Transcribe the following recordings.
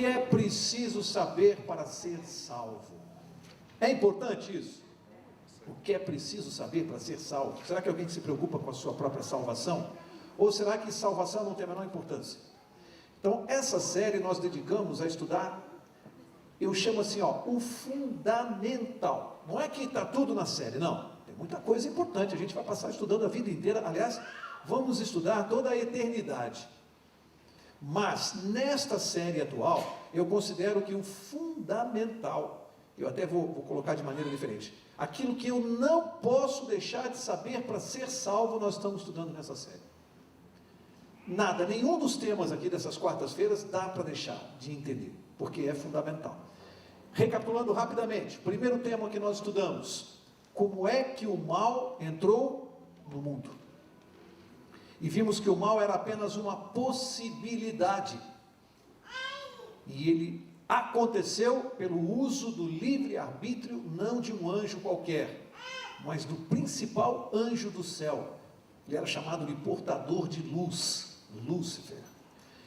que é preciso saber para ser salvo? É importante isso? O que é preciso saber para ser salvo? Será que alguém se preocupa com a sua própria salvação? Ou será que salvação não tem a menor importância? Então, essa série nós dedicamos a estudar, eu chamo assim, o fundamental. Não é que está tudo na série, não. Tem muita coisa importante, a gente vai passar estudando a vida inteira. Aliás, vamos estudar toda a eternidade. Mas, nesta série atual, eu considero que o fundamental, eu até vou colocar de maneira diferente, aquilo que eu não posso deixar de saber para ser salvo, nós estamos estudando nessa série. Nada, nenhum dos temas aqui dessas quartas-feiras dá para deixar de entender, porque é fundamental. Recapitulando rapidamente, o primeiro tema que nós estudamos, como é que o mal entrou no mundo? E vimos que o mal era apenas uma possibilidade, e ele aconteceu pelo uso do livre-arbítrio, não de um anjo qualquer, mas do principal anjo do céu. Ele era chamado de portador de luz, Lúcifer.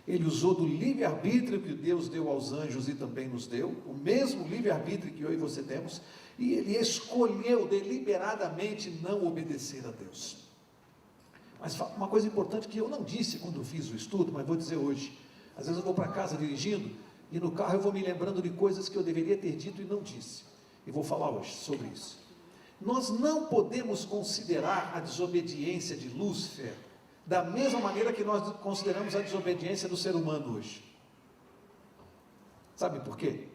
Ele usou do livre-arbítrio que Deus deu aos anjos e também nos deu, o mesmo livre-arbítrio que eu e você temos, e ele escolheu deliberadamente não obedecer a Deus. Mas uma coisa importante que eu não disse quando fiz o estudo, mas vou dizer hoje. Às vezes eu vou para casa dirigindo, e no carro eu vou me lembrando de coisas que eu deveria ter dito e não disse. E vou falar hoje sobre isso. Nós não podemos considerar a desobediência de Lúcifer da mesma maneira que nós consideramos a desobediência do ser humano hoje. Sabe por quê?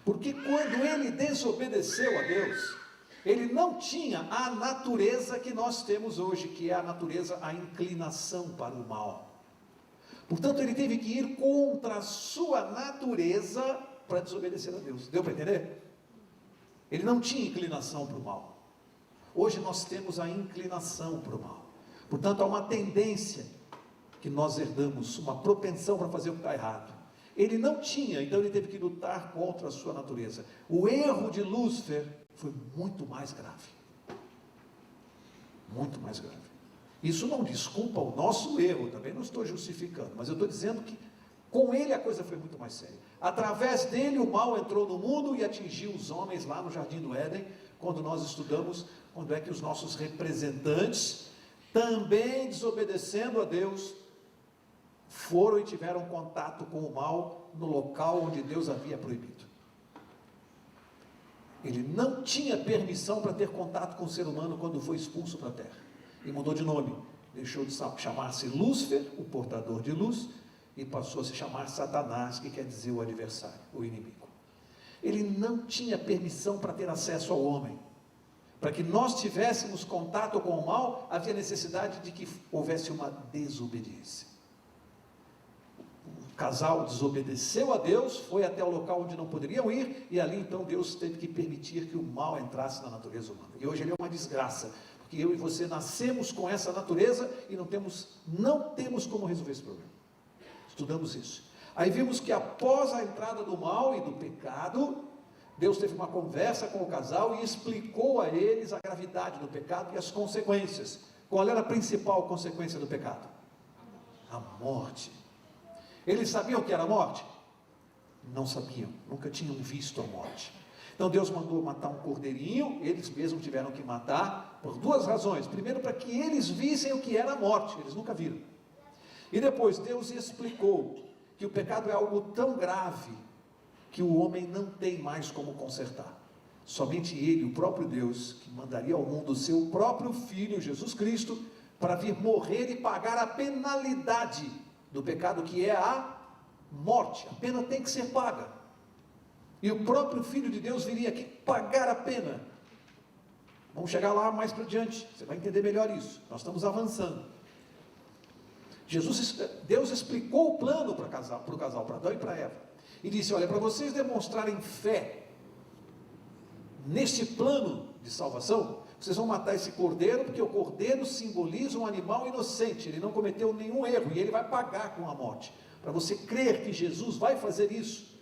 Porque quando ele desobedeceu a Deus, ele não tinha a natureza que nós temos hoje, que é a natureza, a inclinação para o mal. Portanto, ele teve que ir contra a sua natureza para desobedecer a Deus. Deu para entender? Ele não tinha inclinação para o mal. Hoje nós temos a inclinação para o mal. Portanto, há uma tendência que nós herdamos, uma propensão para fazer o que está errado. Ele não tinha, então ele teve que lutar contra a sua natureza. O erro de Lúcifer foi muito mais grave. Muito mais grave. Isso não desculpa o nosso erro, também não estou justificando, mas eu estou dizendo que com ele a coisa foi muito mais séria. Através dele o mal entrou no mundo e atingiu os homens lá no Jardim do Éden, quando nós estudamos, quando é que os nossos representantes, também desobedecendo a Deus, foram e tiveram contato com o mal no local onde Deus havia proibido. Ele não tinha permissão para ter contato com o ser humano quando foi expulso para a terra. E mudou de nome. Deixou de chamar-se Lúcifer, o portador de luz, e passou a se chamar Satanás, que quer dizer o adversário, o inimigo. Ele não tinha permissão para ter acesso ao homem. Para que nós tivéssemos contato com o mal, havia necessidade de que houvesse uma desobediência. O casal desobedeceu a Deus, foi até o local onde não poderiam ir, e ali então Deus teve que permitir que o mal entrasse na natureza humana. E hoje ele é uma desgraça, porque eu e você nascemos com essa natureza e não temos como resolver esse problema. Estudamos isso. Aí vimos que após a entrada do mal e do pecado, Deus teve uma conversa com o casal e explicou a eles a gravidade do pecado e as consequências. Qual era a principal consequência do pecado? A morte. Eles sabiam o que era a morte? Não sabiam, nunca tinham visto a morte. Então Deus mandou matar um cordeirinho, eles mesmos tiveram que matar, por duas razões. Primeiro, para que eles vissem o que era a morte, eles nunca viram. E depois, Deus explicou que o pecado é algo tão grave, que o homem não tem mais como consertar. Somente ele, o próprio Deus, que mandaria ao mundo o seu próprio Filho, Jesus Cristo, para vir morrer e pagar a penalidade do pecado, que é a morte. A pena tem que ser paga. E o próprio Filho de Deus viria aqui pagar a pena. Vamos chegar lá mais para diante, você vai entender melhor isso. Nós estamos avançando. Deus explicou o plano para o casal, para Adão e para Eva. E disse: olha, para vocês demonstrarem fé neste plano de salvação, vocês vão matar esse cordeiro, porque o cordeiro simboliza um animal inocente, ele não cometeu nenhum erro, e ele vai pagar com a morte. Para você crer que Jesus vai fazer isso,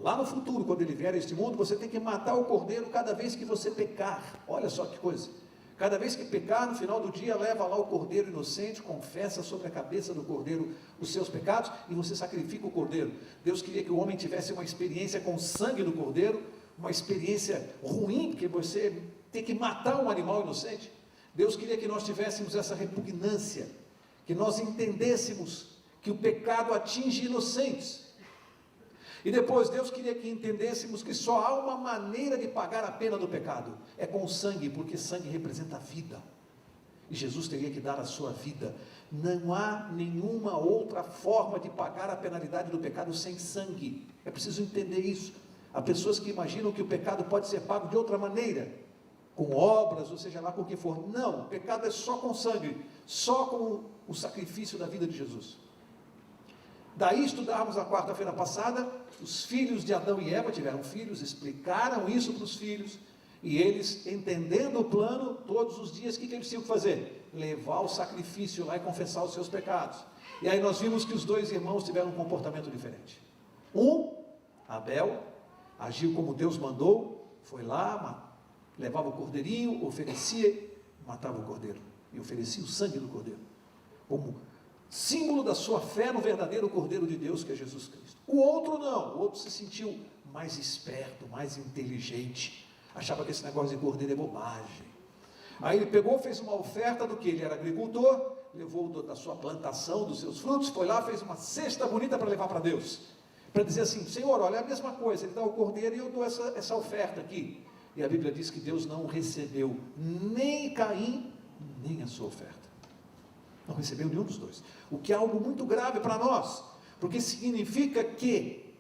lá no futuro, quando ele vier a este mundo, você tem que matar o cordeiro cada vez que você pecar. Olha só que coisa. Cada vez que pecar, no final do dia, leva lá o cordeiro inocente, confessa sobre a cabeça do cordeiro os seus pecados, e você sacrifica o cordeiro. Deus queria que o homem tivesse uma experiência com o sangue do cordeiro, uma experiência ruim, porque você tem que matar um animal inocente. Deus queria que nós tivéssemos essa repugnância, que nós entendêssemos que o pecado atinge inocentes. E depois Deus queria que entendêssemos que só há uma maneira de pagar a pena do pecado, é com o sangue, porque sangue representa a vida, e Jesus teria que dar a sua vida. Não há nenhuma outra forma de pagar a penalidade do pecado sem sangue, é preciso entender isso. Há pessoas que imaginam que o pecado pode ser pago de outra maneira, com obras, ou seja lá com o que for. Não, o pecado é só com sangue, só com o sacrifício da vida de Jesus. Daí estudávamos na quarta-feira passada, os filhos de Adão e Eva tiveram filhos, explicaram isso para os filhos, e eles, entendendo o plano, todos os dias, o que eles tinham que fazer? Levar o sacrifício lá e confessar os seus pecados. E aí nós vimos que os dois irmãos tiveram um comportamento diferente. Abel, agiu como Deus mandou, foi lá, levava o cordeirinho, oferecia, matava o cordeiro, e oferecia o sangue do cordeiro, como símbolo da sua fé no verdadeiro Cordeiro de Deus, que é Jesus Cristo. O outro não, o outro se sentiu mais esperto, mais inteligente, achava que esse negócio de cordeiro é bobagem. Aí ele pegou, fez uma oferta do que? Ele era agricultor, levou da sua plantação, dos seus frutos, foi lá, fez uma cesta bonita para levar para Deus, para dizer assim: Senhor, olha, é a mesma coisa, ele dá o cordeiro e eu dou essa oferta aqui. E a Bíblia diz que Deus não recebeu nem Caim, nem a sua oferta. Não recebeu nenhum dos dois, o que é algo muito grave para nós, porque significa que,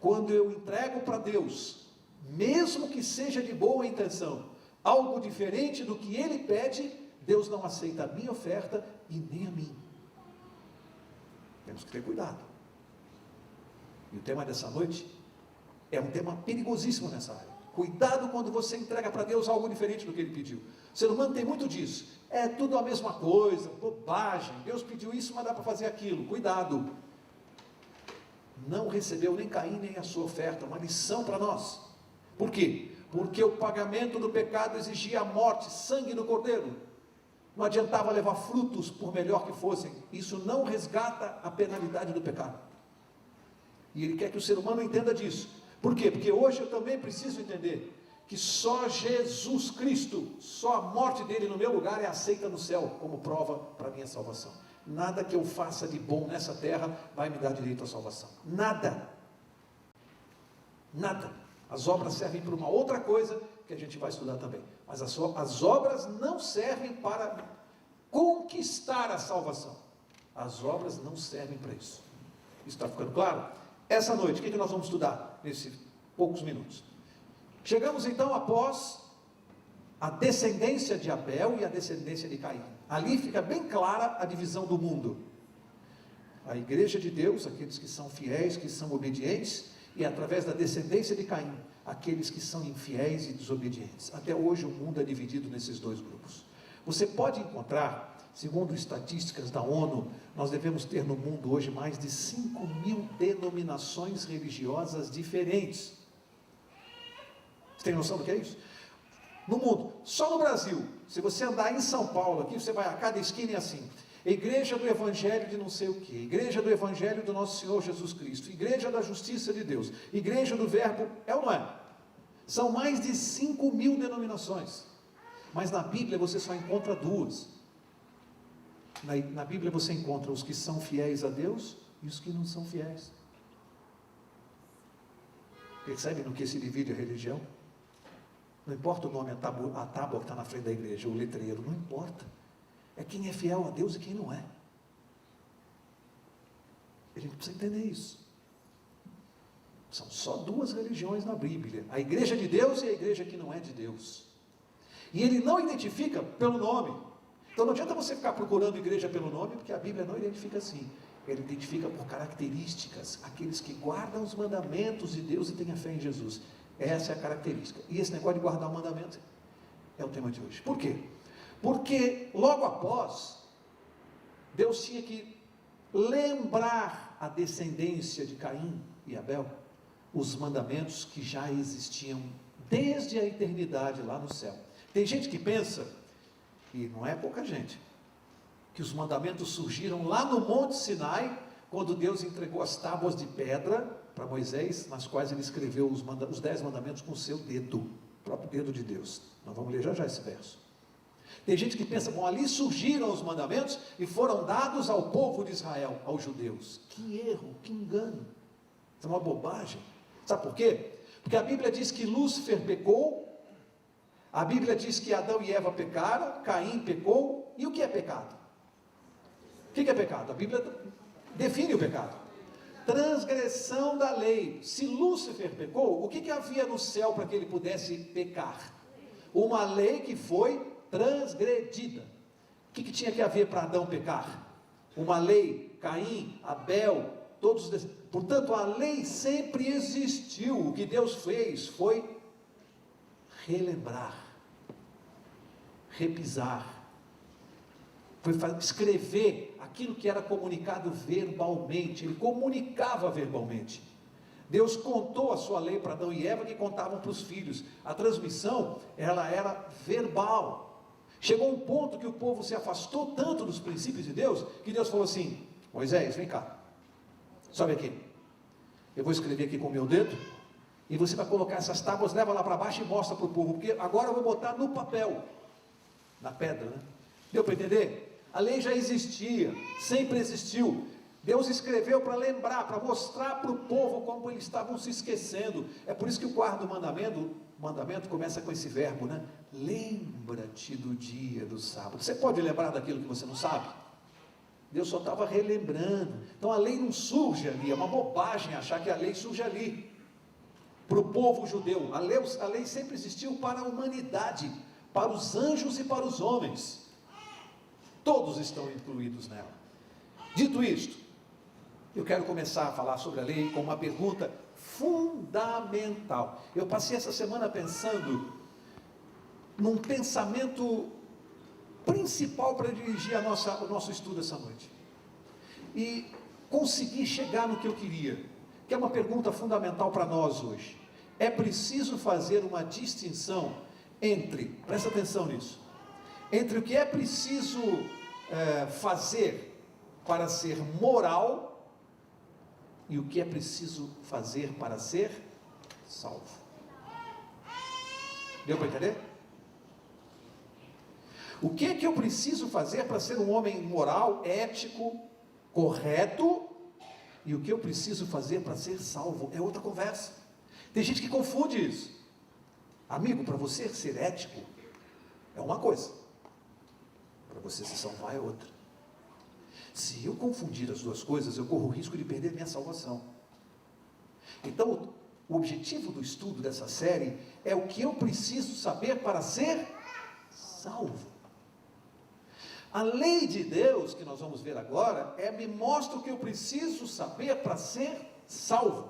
quando eu entrego para Deus, mesmo que seja de boa intenção, algo diferente do que Ele pede, Deus não aceita a minha oferta e nem a mim. Temos que ter cuidado. E o tema dessa noite é um tema perigosíssimo nessa área. Cuidado quando você entrega para Deus algo diferente do que Ele pediu. O ser humano tem muito disso. É tudo a mesma coisa, bobagem. Deus pediu isso, mas dá para fazer aquilo. Cuidado. Não recebeu nem Caim, nem a sua oferta. Uma lição para nós. Por quê? Porque o pagamento do pecado exigia a morte, sangue do cordeiro. Não adiantava levar frutos, por melhor que fossem. Isso não resgata a penalidade do pecado. E Ele quer que o ser humano entenda disso. Por quê? Porque hoje eu também preciso entender que só Jesus Cristo, só a morte dele no meu lugar é aceita no céu, como prova para a minha salvação. Nada que eu faça de bom nessa terra vai me dar direito à salvação. Nada. Nada. As obras servem para uma outra coisa, que a gente vai estudar também. Mas as obras não servem para conquistar a salvação. As obras não servem para isso. Isso está ficando claro? Essa noite, o que nós vamos estudar nesses poucos minutos? Chegamos então após a descendência de Abel e a descendência de Caim. Ali fica bem clara a divisão do mundo. A igreja de Deus, aqueles que são fiéis, que são obedientes, e através da descendência de Caim, aqueles que são infiéis e desobedientes. Até hoje o mundo é dividido nesses dois grupos. Você pode encontrar, segundo estatísticas da ONU, nós devemos ter no mundo hoje mais de 5.000 denominações religiosas diferentes. Você tem noção do que é isso? No mundo, só no Brasil, se você andar em São Paulo, aqui você vai a cada esquina e assim: Igreja do Evangelho de não sei o que, Igreja do Evangelho do Nosso Senhor Jesus Cristo, Igreja da Justiça de Deus, Igreja do Verbo, é ou não é? São mais de 5.000 denominações, mas na Bíblia você só encontra duas. Na Bíblia você encontra os que são fiéis a Deus e os que não são fiéis. Percebe no que se divide a religião? Não importa o nome, a tábua que está na frente da igreja, o letreiro, não importa. É quem é fiel a Deus e quem não é. A gente precisa entender isso. São só duas religiões na Bíblia: a igreja de Deus e a igreja que não é de Deus. E Ele não identifica pelo nome. Então não adianta você ficar procurando igreja pelo nome, porque a Bíblia não identifica assim. Ele identifica por características, aqueles que guardam os mandamentos de Deus e têm a fé em Jesus. Essa é a característica. E esse negócio de guardar o mandamento é o tema de hoje. Por quê? Porque logo após, Deus tinha que lembrar a descendência de Caim e Abel os mandamentos que já existiam desde a eternidade lá no céu. Tem gente que pensa e não é pouca gente, que os mandamentos surgiram lá no Monte Sinai, quando Deus entregou as tábuas de pedra para Moisés, nas quais ele escreveu os 10 mandamentos com o seu dedo, o próprio dedo de Deus. Nós vamos ler já já esse verso. Tem gente que pensa, bom, ali surgiram os mandamentos e foram dados ao povo de Israel, aos judeus. Que erro, que engano. Isso é uma bobagem. Sabe por quê? Porque a Bíblia diz que Lúcifer pecou, a Bíblia diz que Adão e Eva pecaram, Caim pecou, e o que é pecado? O que é pecado? A Bíblia define o pecado. Transgressão da lei. Se Lúcifer pecou, o que havia no céu para que ele pudesse pecar? Uma lei que foi transgredida. O que tinha que haver para Adão pecar? Uma lei, Caim, Abel, todos. Portanto, a lei sempre existiu. O que Deus fez foi relembrar, repisar, foi escrever aquilo que era comunicado verbalmente. Ele comunicava verbalmente. Deus contou a sua lei para Adão e Eva, que contavam para os filhos. A transmissão, ela era verbal. Chegou um ponto que o povo se afastou tanto dos princípios de Deus, que Deus falou assim: Moisés, vem cá, sobe aqui, eu vou escrever aqui com o meu dedo, e você vai colocar essas tábuas, leva lá para baixo e mostra para o povo, porque agora eu vou botar no papel, na pedra, né? Deu para entender? A lei já existia, sempre existiu. Deus escreveu para lembrar, para mostrar para o povo como eles estavam se esquecendo. É por isso que o quarto mandamento começa com esse verbo, né? Lembra-te do dia do sábado. Você pode lembrar daquilo que você não sabe? Deus só estava relembrando. Então a lei não surge ali, é uma bobagem achar que a lei surge ali. Para o povo judeu, a lei sempre existiu para a humanidade, para os anjos e para os homens. Todos estão incluídos nela. Dito isto, eu quero começar a falar sobre a lei com uma pergunta fundamental. Eu passei essa semana pensando num pensamento principal para dirigir o nosso estudo essa noite. E consegui chegar no que eu queria, que é uma pergunta fundamental para nós hoje. É preciso fazer uma distinção entre, presta atenção nisso, entre o que é preciso fazer para ser moral e o que é preciso fazer para ser salvo. Deu para entender? O que é que eu preciso fazer para ser um homem moral, ético, correto, e o que eu preciso fazer para ser salvo? É outra conversa. Tem gente que confunde isso. Amigo, para você ser ético é uma coisa, para você se salvar é outra. Se eu confundir as duas coisas, eu corro o risco de perder minha salvação. Então, o objetivo do estudo dessa série é o que eu preciso saber para ser salvo. A lei de Deus, que nós vamos ver agora, me mostra o que eu preciso saber para ser salvo.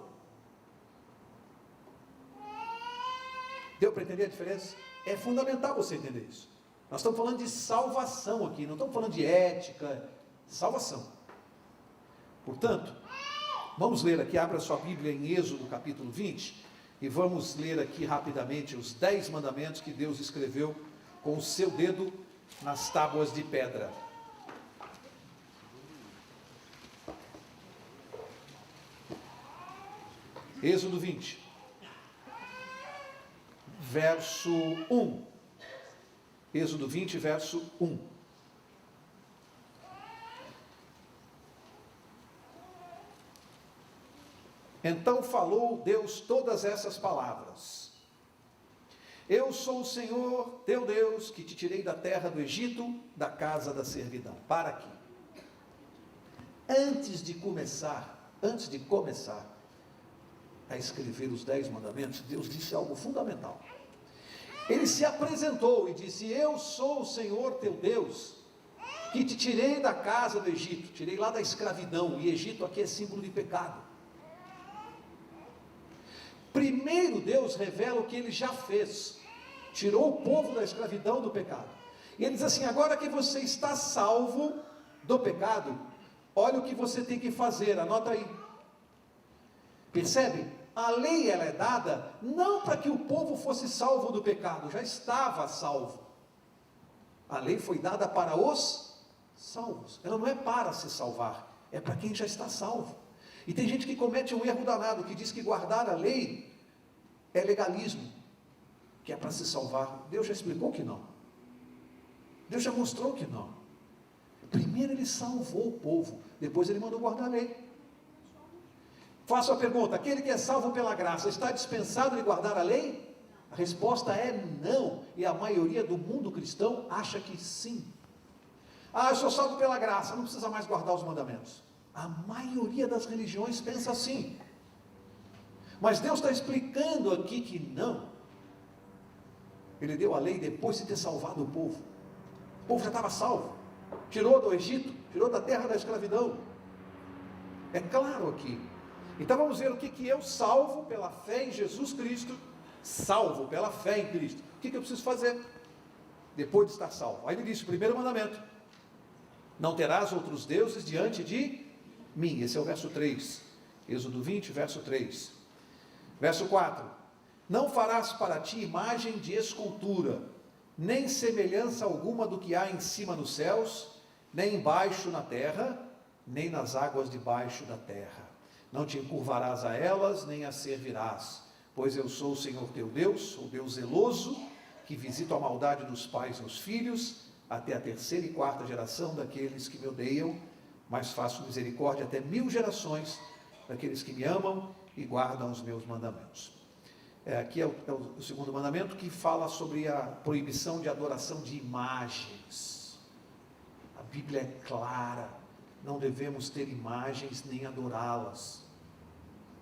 Deu para entender a diferença? É fundamental você entender isso. Nós estamos falando de salvação aqui, não estamos falando de ética, salvação. Portanto, vamos ler aqui, abra sua Bíblia em Êxodo capítulo 20, e vamos ler aqui rapidamente os 10 mandamentos que Deus escreveu com o seu dedo nas tábuas de pedra. Êxodo 20, verso 1. Êxodo 20, verso 1. Então falou Deus todas essas palavras: Eu sou o Senhor teu Deus, que te tirei da terra do Egito, da casa da servidão. Para aqui. Antes de começar a escrever os 10 mandamentos, Deus disse algo fundamental. Ele se apresentou e disse: Eu sou o Senhor teu Deus, que te tirei da casa do Egito, tirei lá da escravidão, e Egito aqui é símbolo de pecado. Primeiro Deus revela o que ele já fez, tirou o povo da escravidão, do pecado, e ele diz assim: agora que você está salvo do pecado, olha o que você tem que fazer, anota aí. Percebe? A lei ela é dada não para que o povo fosse salvo do pecado, já estava salvo. A lei foi dada para os salvos. Ela não é para se salvar, é para quem já está salvo. E tem gente que comete um erro danado, que diz que guardar a lei é legalismo, que é para se salvar. Deus já explicou que não. Deus já mostrou que não. Primeiro ele salvou o povo, depois ele mandou guardar a lei. Faço a pergunta: aquele que é salvo pela graça está dispensado de guardar a lei? A resposta é não, e a maioria do mundo cristão acha que sim. Eu sou salvo pela graça, não precisa mais guardar os mandamentos. A maioria das religiões pensa assim. Mas Deus está explicando aqui que não. Ele deu a lei depois de ter salvado o povo. O povo já estava salvo. Tirou do Egito, tirou da terra da escravidão. É claro aqui. Então vamos ver o que eu salvo pela fé em Jesus Cristo, salvo pela fé em Cristo. O que eu preciso fazer depois de estar salvo? Aí ele diz, o primeiro mandamento: não terás outros deuses diante de mim. Esse é o verso 3, Êxodo 20, verso 3. Verso 4: não farás para ti imagem de escultura, nem semelhança alguma do que há em cima nos céus, nem embaixo na terra, nem nas águas debaixo da terra. Não te encurvarás a elas, nem as servirás, pois eu sou o Senhor teu Deus, o Deus zeloso, que visito a maldade dos pais nos filhos, até a terceira e quarta geração daqueles que me odeiam, mas faço misericórdia até 1000 gerações daqueles que me amam e guardam os meus mandamentos. Aqui é o segundo mandamento, que fala sobre a proibição de adoração de imagens. A Bíblia é clara: não devemos ter imagens nem adorá-las,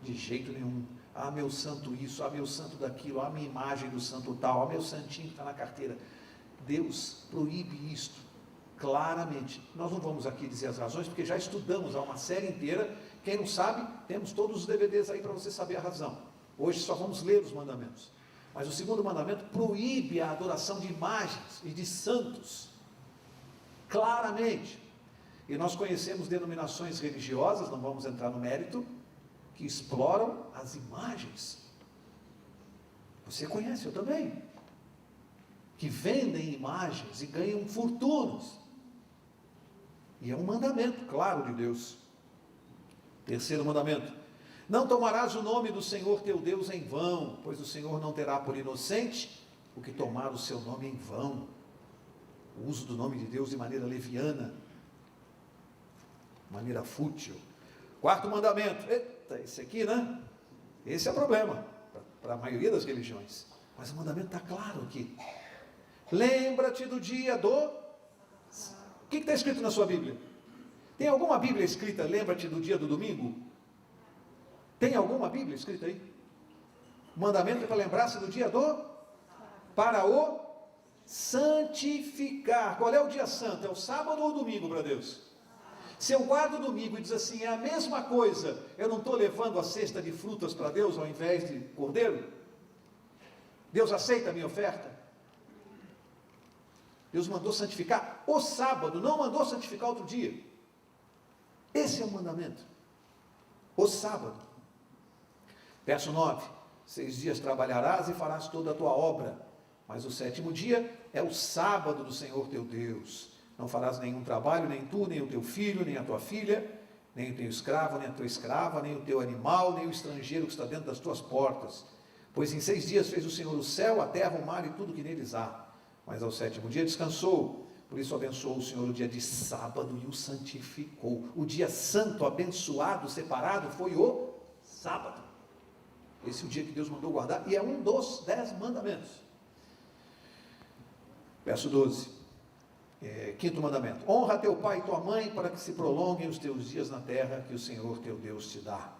de jeito nenhum. Meu santo isso, meu santo daquilo, minha imagem do santo tal, meu santinho que está na carteira. Deus proíbe isto claramente. Nós não vamos aqui dizer as razões, porque já estudamos há uma série inteira. Quem não sabe, temos todos os DVDs aí para você saber a razão. Hoje só vamos ler os mandamentos. Mas o segundo mandamento proíbe a adoração de imagens e de santos, claramente. E nós conhecemos denominações religiosas, não vamos entrar no mérito, que exploram as imagens. Você conhece, eu também. Que vendem imagens e ganham fortunas. E é um mandamento claro de Deus. Terceiro mandamento: não tomarás o nome do Senhor teu Deus em vão, pois o Senhor não terá por inocente o que tomar o seu nome em vão. O uso do nome de Deus de maneira leviana, maneira fútil. Quarto mandamento: eita, esse aqui, né? Esse é o problema para a maioria das religiões. Mas o mandamento está claro aqui. Lembra-te do dia do... O que está escrito na sua Bíblia? Tem alguma Bíblia escrita, lembra-te do dia do domingo? Tem alguma Bíblia escrita aí? O mandamento é para lembrar-se do dia do... para o santificar. Qual é o dia santo? É o sábado ou o domingo para Deus? Se eu guardo o domingo e diz assim, é a mesma coisa, eu não estou levando a cesta de frutas para Deus ao invés de cordeiro? Deus aceita a minha oferta? Deus mandou santificar o sábado, não mandou santificar outro dia. Esse é o mandamento. O sábado. Verso 9: 6 dias trabalharás e farás toda a tua obra, mas o sétimo dia é o sábado do Senhor teu Deus. Não farás nenhum trabalho, nem tu, nem o teu filho, nem a tua filha, nem o teu escravo, nem a tua escrava, nem o teu animal, nem o estrangeiro que está dentro das tuas portas. Pois em 6 dias fez o Senhor o céu, a terra, o mar e tudo que neles há. Mas ao sétimo dia descansou. Por isso abençoou o Senhor o dia de sábado e o santificou. O dia santo, abençoado, separado, foi o sábado. Esse é o dia que Deus mandou guardar, e é um dos 10 mandamentos. Verso 12. Quinto mandamento: honra teu pai e tua mãe, para que se prolonguem os teus dias na terra que o Senhor teu Deus te dá.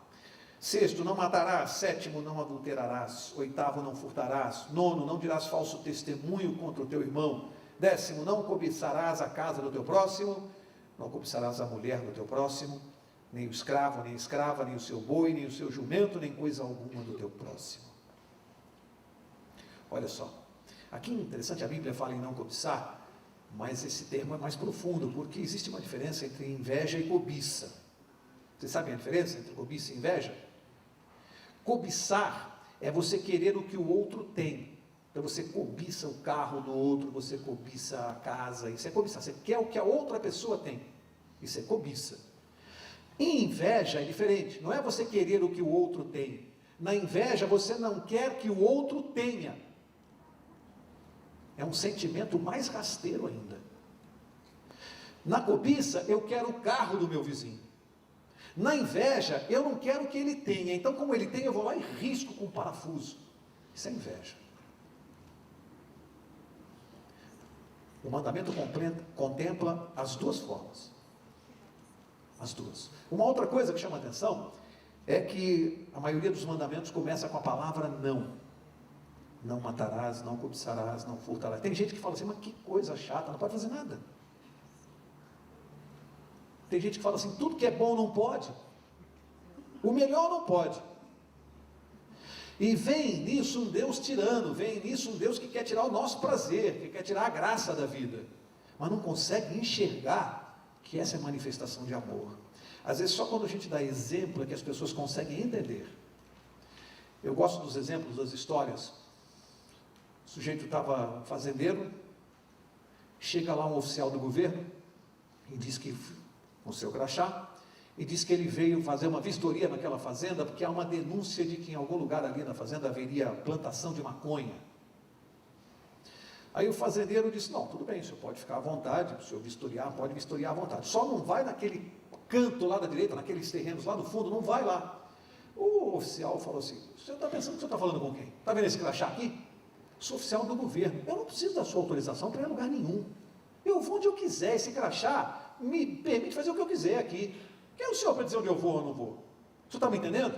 Sexto: não matarás. Sétimo: não adulterarás. Oitavo: não furtarás. Nono: não dirás falso testemunho contra o teu irmão. Décimo: não cobiçarás a casa do teu próximo. Não cobiçarás a mulher do teu próximo, nem o escravo, nem a escrava, nem o seu boi, nem o seu jumento, nem coisa alguma do teu próximo. Olha só, aqui é interessante, a Bíblia fala em não cobiçar, mas esse termo é mais profundo, porque existe uma diferença entre inveja e cobiça. Vocês sabem a diferença entre cobiça e inveja? Cobiçar é você querer o que o outro tem. Então você cobiça o carro do outro, você cobiça a casa, isso é cobiçar. Você quer o que a outra pessoa tem, isso é cobiça. E inveja é diferente, não é você querer o que o outro tem. Na inveja você não quer que o outro tenha. É um sentimento mais rasteiro ainda. Na cobiça eu quero o carro do meu vizinho. Na inveja eu não quero que ele tenha, então como ele tem eu vou lá e risco com parafuso. Isso é inveja. O mandamento contempla as duas formas. As duas. Uma outra coisa que chama atenção é que a maioria dos mandamentos começa com a palavra não. Não matarás, não cobiçarás, não furtarás. Tem gente que fala assim, mas que coisa chata, não pode fazer nada. Tem gente que fala assim, tudo que é bom não pode. O melhor não pode. E vem nisso um Deus tirano, vem nisso um Deus que quer tirar o nosso prazer, que quer tirar a graça da vida, mas não consegue enxergar que essa é manifestação de amor. Às vezes só quando a gente dá exemplo é que as pessoas conseguem entender. Eu gosto dos exemplos, das histórias. O sujeito estava fazendeiro, chega lá um oficial do governo e diz que, com seu crachá, e diz que ele veio fazer uma vistoria naquela fazenda, porque há uma denúncia de que em algum lugar ali na fazenda haveria plantação de maconha. Aí o fazendeiro disse, não, tudo bem, o senhor pode ficar à vontade, o senhor vistoriar, pode vistoriar à vontade, só não vai naquele canto lá da direita, naqueles terrenos lá no fundo, não vai lá. O oficial falou assim, o senhor está pensando que o senhor está falando com quem? Está vendo esse crachá aqui? Sou oficial do governo, eu não preciso da sua autorização para ir a lugar nenhum. Eu vou onde eu quiser, esse crachá me permite fazer o que eu quiser aqui. Quem é o senhor para dizer onde eu vou ou não vou? O senhor está me entendendo?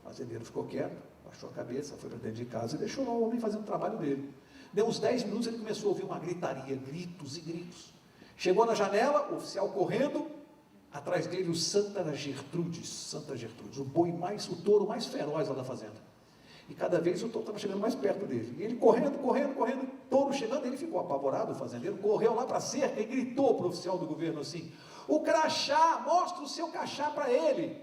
O fazendeiro ficou quieto, baixou a cabeça, foi para dentro de casa e deixou lá o homem fazendo o trabalho dele. Deu uns 10 minutos, ele começou a ouvir uma gritaria, gritos e gritos. Chegou na janela, o oficial correndo, atrás dele o Santa Gertrudes, o touro mais feroz lá da fazenda. E cada vez o touro estava chegando mais perto dele. E ele correndo, o touro chegando, ele ficou apavorado, o fazendeiro, correu lá para a cerca e gritou para o oficial do governo assim, o crachá, mostra o seu crachá para ele.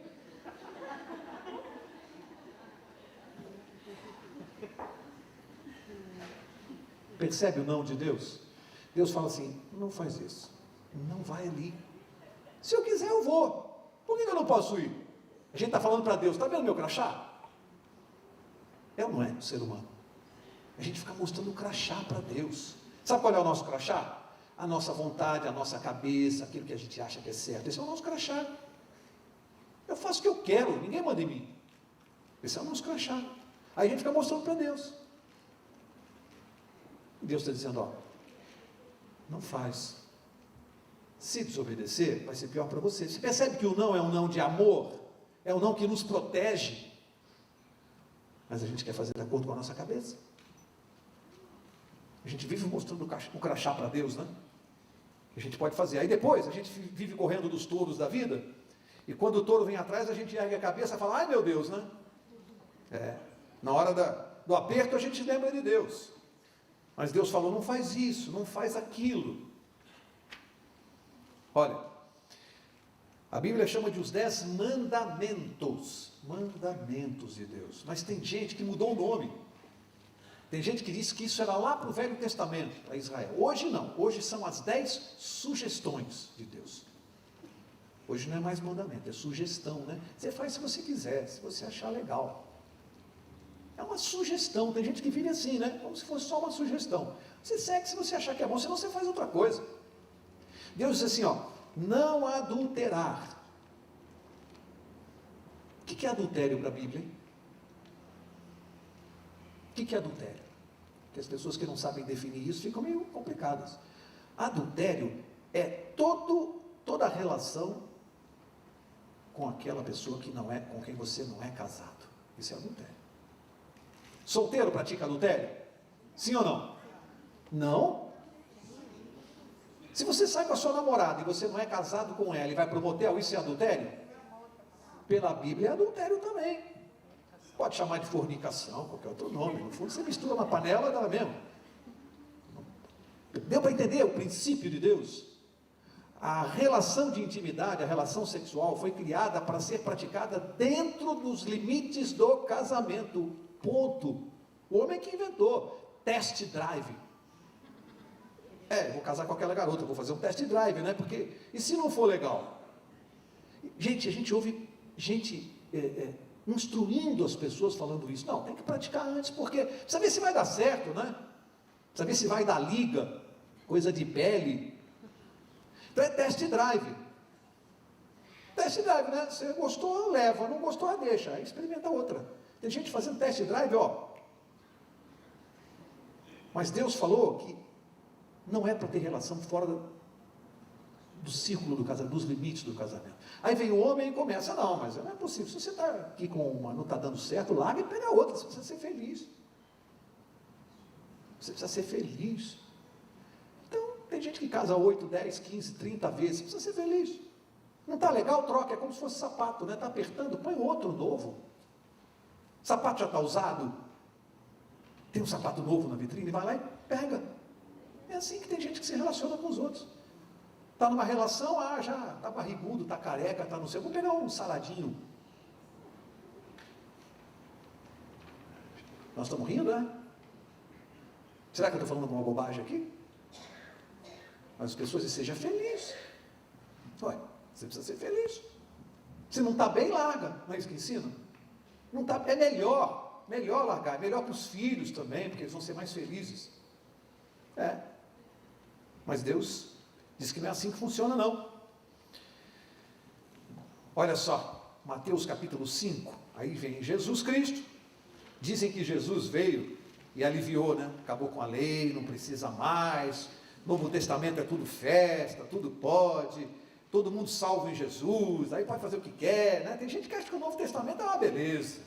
Percebe o não de Deus? Deus fala assim, não faz isso, não vai ali. Se eu quiser eu vou, por que eu não posso ir? A gente está falando para Deus, está vendo meu crachá? É ou não é o ser humano? A gente fica mostrando o crachá para Deus. Sabe qual é o nosso crachá? A nossa vontade, a nossa cabeça, aquilo que a gente acha que é certo. Esse é o nosso crachá. Eu faço o que eu quero, ninguém manda em mim. Esse é o nosso crachá. Aí a gente fica mostrando para Deus. E Deus está dizendo, ó, não faz. Se desobedecer, vai ser pior para você. Você percebe que o não é um não de amor? É um não que nos protege. Mas a gente quer fazer de acordo com a nossa cabeça. A gente vive mostrando o crachá para Deus, né? A gente pode fazer. Aí depois, a gente vive correndo dos touros da vida, e quando o touro vem atrás, a gente ergue a cabeça e fala, ai meu Deus, né? Na hora do aperto, a gente lembra de Deus. Mas Deus falou, não faz isso, não faz aquilo. Olha, a Bíblia chama de os 10 mandamentos. Mandamentos de Deus. Mas tem gente que mudou o nome. Tem gente que disse que isso era lá para o Velho Testamento, para Israel. Hoje não, hoje são as 10 sugestões de Deus. Hoje não é mais mandamento, é sugestão, né? Você faz se você quiser, se você achar legal. É uma sugestão, tem gente que vive assim, né? Como se fosse só uma sugestão. Você segue se você achar que é bom, senão você faz outra coisa. Deus diz assim, ó, não adulterar. O que é adultério para a Bíblia, hein? O que é adultério? Porque as pessoas que não sabem definir isso ficam meio complicadas. Adultério é toda a relação com aquela pessoa que não é, com quem você não é casado. Isso é adultério. Solteiro pratica adultério? Sim ou não? Não? Se você sai com a sua namorada e você não é casado com ela e vai para o motel, isso é adultério? Pela Bíblia é adultério também. Pode chamar de fornicação, qualquer outro nome. No fundo, você mistura uma panela, dá mesmo. Deu para entender o princípio de Deus? A relação de intimidade, a relação sexual foi criada para ser praticada dentro dos limites do casamento. Ponto. O homem que inventou. test drive. Eu vou casar com aquela garota, vou fazer um test drive, né? Porque, e se não for legal? Gente, a gente ouve gente instruindo as pessoas falando isso. Não, tem que praticar antes, porque precisa ver se vai dar certo, né? Precisa ver se vai dar liga, coisa de pele. Então é test drive. Test drive, né? Você gostou, leva, não gostou, deixa, aí experimenta outra. Tem gente fazendo test drive, Mas Deus falou que não é para ter relação fora do círculo do casamento, dos limites do casamento. Aí vem o homem e começa, não, mas não é possível. Se você está aqui com uma, não está dando certo, larga e pega outra, você precisa ser feliz. Você precisa ser feliz. Então, tem gente que casa 8, 10, 15, 30 vezes, você precisa ser feliz. Não está legal, troca, é como se fosse sapato, né? Está apertando, põe outro novo. Sapato já está usado, tem um sapato novo na vitrine, vai lá e pega. É assim que tem gente que se relaciona com os outros. Está numa relação, já está barrigudo, está careca, está no céu. Vou pegar um saladinho. Nós estamos rindo, né? Será que eu estou falando alguma bobagem aqui? Mas as pessoas dizem, seja feliz. Você precisa ser feliz. Se não está bem, larga. Não é isso que ensina? Não tá, é melhor largar, é melhor para os filhos também, porque eles vão ser mais felizes. Mas Deus diz que não é assim que funciona, não. Olha só, Mateus capítulo 5, aí vem Jesus Cristo. Dizem que Jesus veio e aliviou, né? Acabou com a lei, não precisa mais. Novo Testamento é tudo festa, tudo pode. Todo mundo salvo em Jesus, aí pode fazer o que quer, né? Tem gente que acha que o Novo Testamento é uma beleza.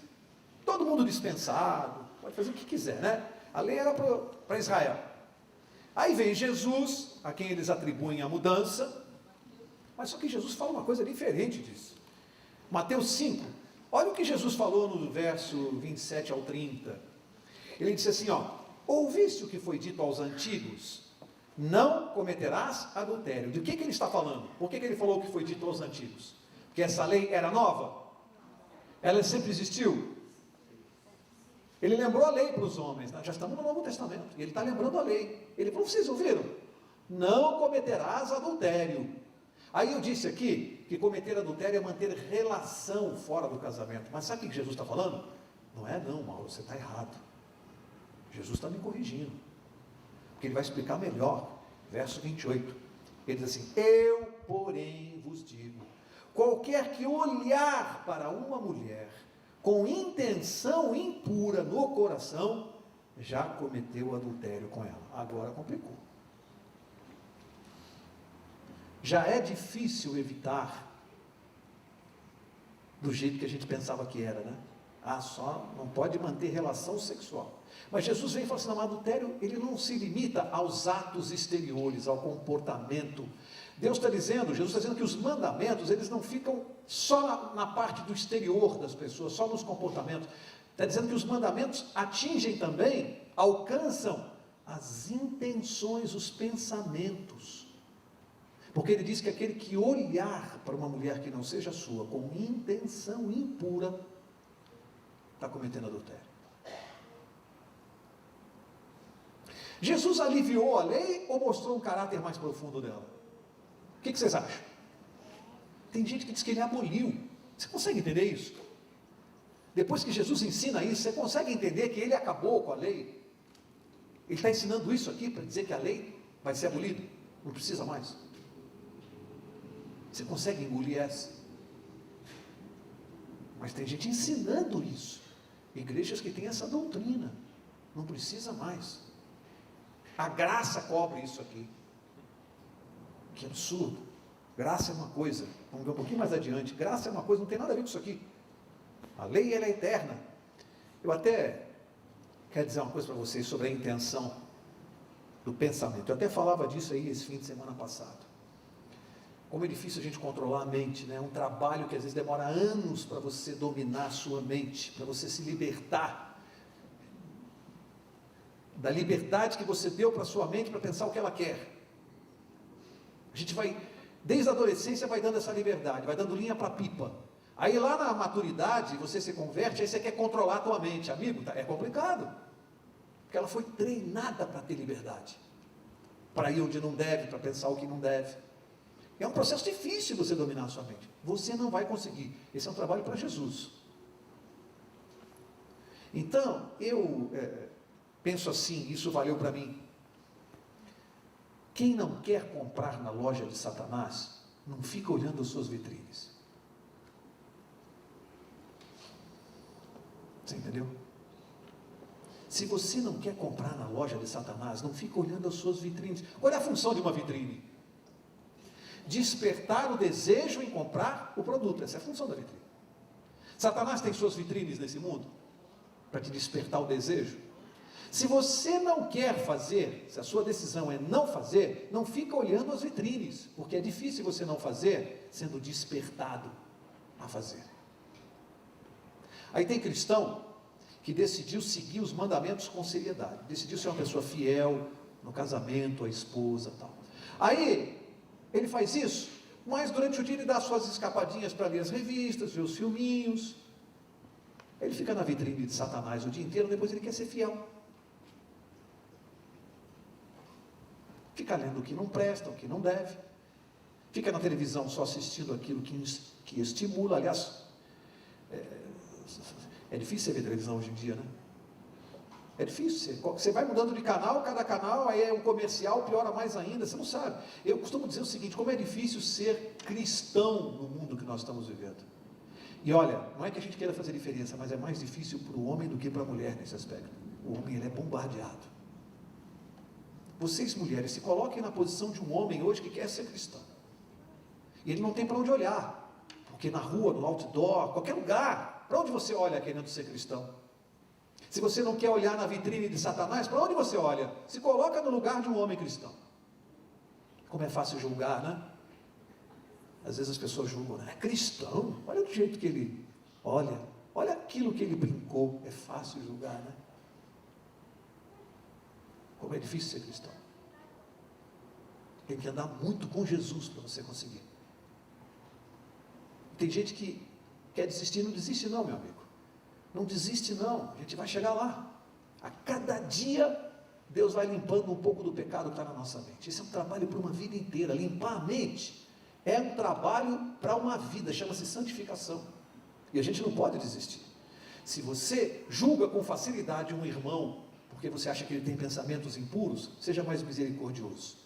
Todo mundo dispensado, pode fazer o que quiser, né? A lei era para Israel. Aí vem Jesus, a quem eles atribuem a mudança, mas só que Jesus fala uma coisa diferente disso. Mateus 5, olha o que Jesus falou no verso 27 ao 30. Ele disse assim, ouviste o que foi dito aos antigos? Não cometerás adultério. De que ele está falando? Por que ele falou o que foi dito aos antigos? Porque essa lei era nova? Ela sempre existiu? Ele lembrou a lei para os homens, né? Já estamos no Novo Testamento, e ele está lembrando a lei. Ele falou, vocês ouviram? Não cometerás adultério. Aí eu disse aqui, que cometer adultério é manter relação fora do casamento. Mas sabe o que Jesus está falando? Não, Mauro, você está errado. Jesus está me corrigindo. Porque ele vai explicar melhor. Verso 28. Ele diz assim, eu, porém, vos digo, qualquer que olhar para uma mulher com intenção impura no coração, já cometeu adultério com ela. Agora complicou. Já é difícil evitar do jeito que a gente pensava que era, né? Só não pode manter relação sexual. Mas Jesus vem e fala assim, não, o adultério, ele não se limita aos atos exteriores, ao comportamento. Deus está dizendo, Jesus está dizendo que os mandamentos, eles não ficam só na parte do exterior das pessoas, só nos comportamentos. Está dizendo que os mandamentos atingem também, alcançam as intenções, os pensamentos. Porque ele diz que aquele que olhar para uma mulher que não seja sua, com intenção impura, está cometendo adultério. Jesus aliviou a lei ou mostrou um caráter mais profundo dela? O que vocês acham? Tem gente que diz que ele aboliu. Você consegue entender isso? Depois que Jesus ensina isso, você consegue entender que ele acabou com a lei? Ele está ensinando isso aqui para dizer que a lei vai ser abolida? Não precisa mais? Você consegue engolir essa? Mas tem gente ensinando isso. Igrejas que têm essa doutrina. Não precisa mais. A graça cobre isso aqui. Que absurdo. Graça é uma coisa. Vamos ver um pouquinho mais adiante. Graça é uma coisa, não tem nada a ver com isso aqui. A lei, ela é eterna. Eu até quero dizer uma coisa para vocês sobre a intenção do pensamento. Eu até falava disso aí esse fim de semana passado. Como é difícil a gente controlar a mente, né? É um trabalho que às vezes demora anos para você dominar a sua mente, para você se libertar da liberdade que você deu para a sua mente para pensar o que ela quer. A gente vai, desde a adolescência, vai dando essa liberdade, vai dando linha para a pipa. Aí lá na maturidade, você se converte, aí você quer controlar a tua mente. Amigo, é complicado. porque ela foi treinada para ter liberdade, para ir onde não deve, para pensar o que não deve. É um processo difícil você dominar a sua mente. Você não vai conseguir. Esse é um trabalho para Jesus. Então, eu penso assim, isso valeu para mim. Quem não quer comprar na loja de Satanás, não fica olhando as suas vitrines. Você entendeu? Se você não quer comprar na loja de Satanás, não fica olhando as suas vitrines. Qual é a função de uma vitrine? Despertar o desejo em comprar o produto. Essa é a função da vitrine. Satanás tem suas vitrines nesse mundo para te despertar o desejo. Se você não quer fazer, se a sua decisão é não fazer, não fica olhando as vitrines, porque é difícil você não fazer sendo despertado a fazer. Aí tem cristão que decidiu seguir os mandamentos com seriedade, decidiu ser uma pessoa fiel no casamento, a esposa e tal. Aí ele faz isso, mas durante o dia ele dá suas escapadinhas para ler as revistas, ver os filminhos. Ele fica na vitrine de Satanás o dia inteiro, depois ele quer ser fiel. Fica lendo o que não presta, o que não deve. Fica na televisão só assistindo aquilo que estimula. Aliás, é difícil você ver televisão hoje em dia, né? É difícil. Você vai mudando de canal, cada canal, aí é um comercial, piora mais ainda, você não sabe. Eu costumo dizer o seguinte, como é difícil ser cristão no mundo que nós estamos vivendo. E olha, não é que a gente queira fazer diferença, mas é mais difícil para o homem do que para a mulher nesse aspecto. O homem, ele é bombardeado. Vocês, mulheres, se coloquem na posição de um homem hoje que quer ser cristão. E ele não tem para onde olhar. Porque na rua, no outdoor, qualquer lugar, para onde você olha querendo ser cristão? Se você não quer olhar na vitrine de Satanás, para onde você olha? Se coloca no lugar de um homem cristão. Como é fácil julgar, né? Às vezes as pessoas julgam, né? É cristão, olha do jeito que ele olha aquilo que ele brincou, é fácil julgar, né? Como é difícil ser cristão. Tem que andar muito com Jesus para você conseguir. Tem gente que quer desistir, não desiste não, meu amigo. Não desiste não, a gente vai chegar lá. A cada dia, Deus vai limpando um pouco do pecado que está na nossa mente. Esse é um trabalho para uma vida inteira. Limpar a mente é um trabalho para uma vida, chama-se santificação. E a gente não pode desistir. Se você julga com facilidade um irmão, porque você acha que ele tem pensamentos impuros, seja mais misericordioso.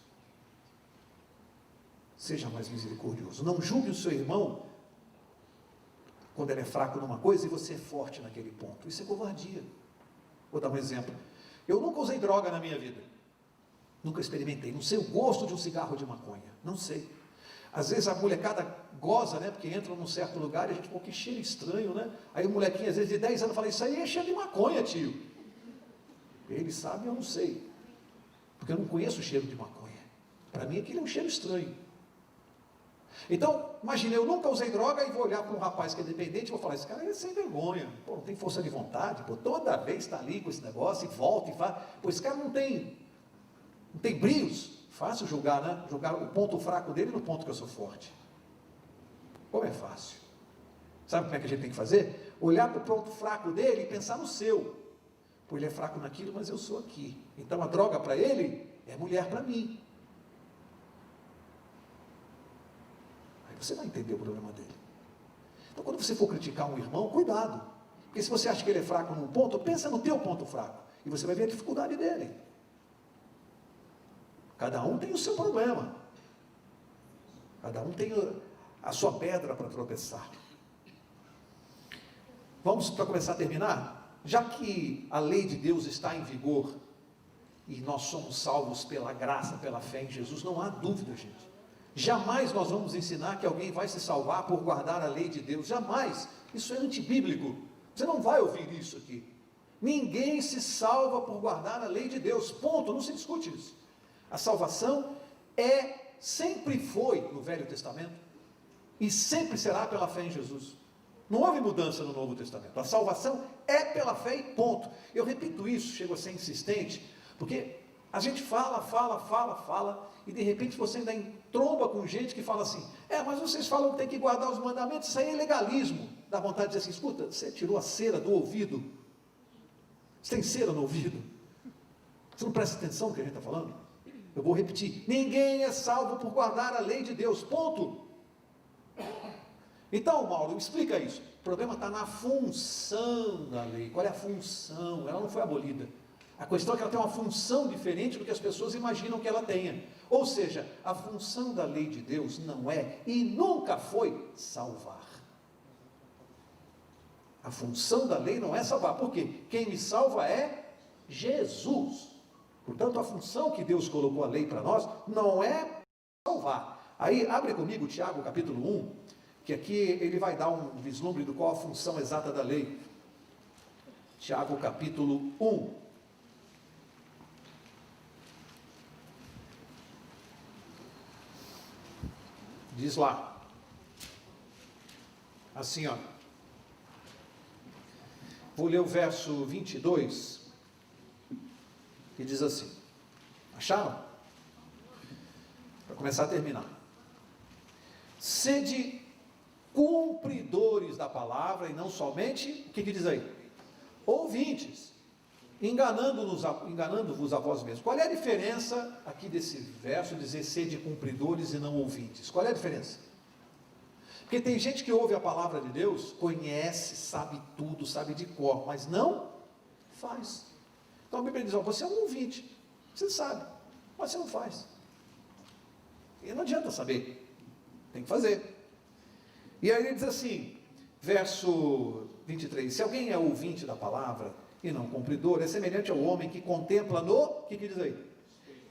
Seja mais misericordioso. Não julgue o seu irmão quando ele é fraco numa coisa e você é forte naquele ponto. Isso é covardia. Vou dar um exemplo. Eu nunca usei droga na minha vida. Nunca experimentei. Não sei o gosto de um cigarro de maconha. Não sei. Às vezes a molecada goza, né? Porque entra num certo lugar e a gente, pô, que cheiro estranho, né? Aí o molequinho, às vezes de 10 anos, fala, isso aí é cheiro de maconha, tio. Ele sabe, eu não sei. Porque eu não conheço o cheiro de maconha. Para mim aquilo é um cheiro estranho. Então, imagine, eu nunca usei droga e vou olhar para um rapaz que é dependente e vou falar, esse cara é sem vergonha, pô, não tem força de vontade, pô, toda vez está ali com esse negócio e volta e faz, pô, esse cara não tem brios. Fácil julgar, né? Julgar o ponto fraco dele no ponto que eu sou forte. Como é fácil? Sabe como é que a gente tem que fazer? Olhar para o ponto fraco dele e pensar no seu. Pô, ele é fraco naquilo, mas eu sou aqui. Então a droga para ele é mulher para mim. Aí você vai entender o problema dele. Então quando você for criticar um irmão, cuidado. Porque se você acha que ele é fraco num ponto, pensa no teu ponto fraco. E você vai ver a dificuldade dele. Cada um tem o seu problema. Cada um tem a sua pedra para tropeçar. Vamos para começar a terminar? Já que a lei de Deus está em vigor e nós somos salvos pela graça, pela fé em Jesus, não há dúvida, gente. Jamais nós vamos ensinar que alguém vai se salvar por guardar a lei de Deus. Jamais. Isso é antibíblico. Você não vai ouvir isso aqui. Ninguém se salva por guardar a lei de Deus. Ponto. Não se discute isso. A salvação sempre foi no Velho Testamento e sempre será pela fé em Jesus. Não houve mudança no Novo Testamento. A salvação é pela fé e ponto. Eu repito isso, chego a ser insistente, porque a gente fala, e de repente você ainda entromba com gente que fala assim, mas vocês falam que tem que guardar os mandamentos, isso aí é legalismo. Dá vontade de dizer assim, escuta, você tirou a cera do ouvido? Você tem cera no ouvido? Você não presta atenção no que a gente está falando? Eu vou repetir: ninguém é salvo por guardar a lei de Deus, ponto. Então, Mauro, explica isso. O problema está na função da lei. Qual é a função? Ela não foi abolida. A questão é que ela tem uma função diferente do que as pessoas imaginam que ela tenha. Ou seja, a função da lei de Deus não é e nunca foi salvar. A função da lei não é salvar. Por quê? Quem me salva é Jesus. Portanto, a função que Deus colocou a lei para nós não é salvar. Aí, abre comigo Tiago capítulo 1, que aqui ele vai dar um vislumbre do qual a função exata da lei. Tiago capítulo 1. Diz lá, assim, ó, vou ler o verso 22, que diz assim, acharam? Para começar a terminar. Sede cumpridores da palavra e não somente, o que diz aí? Ouvintes, enganando-vos a vós mesmos. Qual é a diferença aqui desse verso, dizer sede cumpridores e não ouvintes? Qual é a diferença? Porque tem gente que ouve a palavra de Deus, conhece, sabe tudo, sabe de cor, mas não faz. Então a Bíblia diz, ó, você é um ouvinte, você sabe, mas você não faz. E não adianta saber, tem que fazer. E aí ele diz assim, verso 23, se alguém é ouvinte da palavra e não cumpridor, é semelhante ao homem que contempla no, o que diz aí?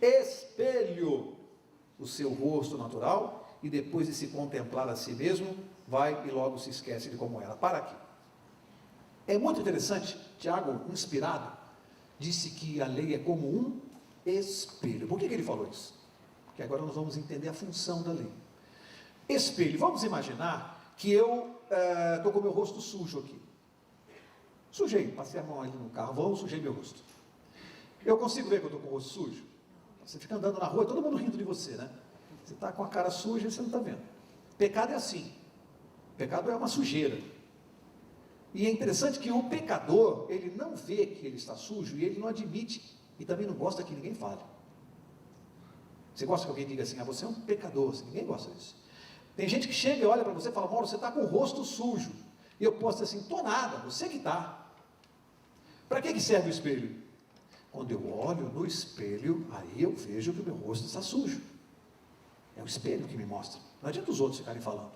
Espelho o seu rosto natural, e depois de se contemplar a si mesmo, vai e logo se esquece de como era. Para aqui. É muito interessante, Tiago, inspirado, disse que a lei é como um espelho. Por que ele falou isso? Porque agora nós vamos entender a função da lei. Espelho, vamos imaginar que eu estou com o meu rosto sujo aqui. Sujei, passei a mão ali no carro, sujei meu rosto. Eu consigo ver que eu estou com o rosto sujo? Você fica andando na rua e todo mundo rindo de você, né? Você está com a cara suja e você não está vendo. Pecado é assim. Pecado é uma sujeira. E é interessante que o pecador, ele não vê que ele está sujo e ele não admite. E também não gosta que ninguém fale. Você gosta que alguém diga assim, você é um pecador, assim, ninguém gosta disso. Tem gente que chega e olha para você e fala, Mauro, você está com o rosto sujo. E eu posso dizer assim, estou nada, você que está. Para que serve o espelho? Quando eu olho no espelho, aí eu vejo que o meu rosto está sujo. É o espelho que me mostra. Não adianta os outros ficarem falando.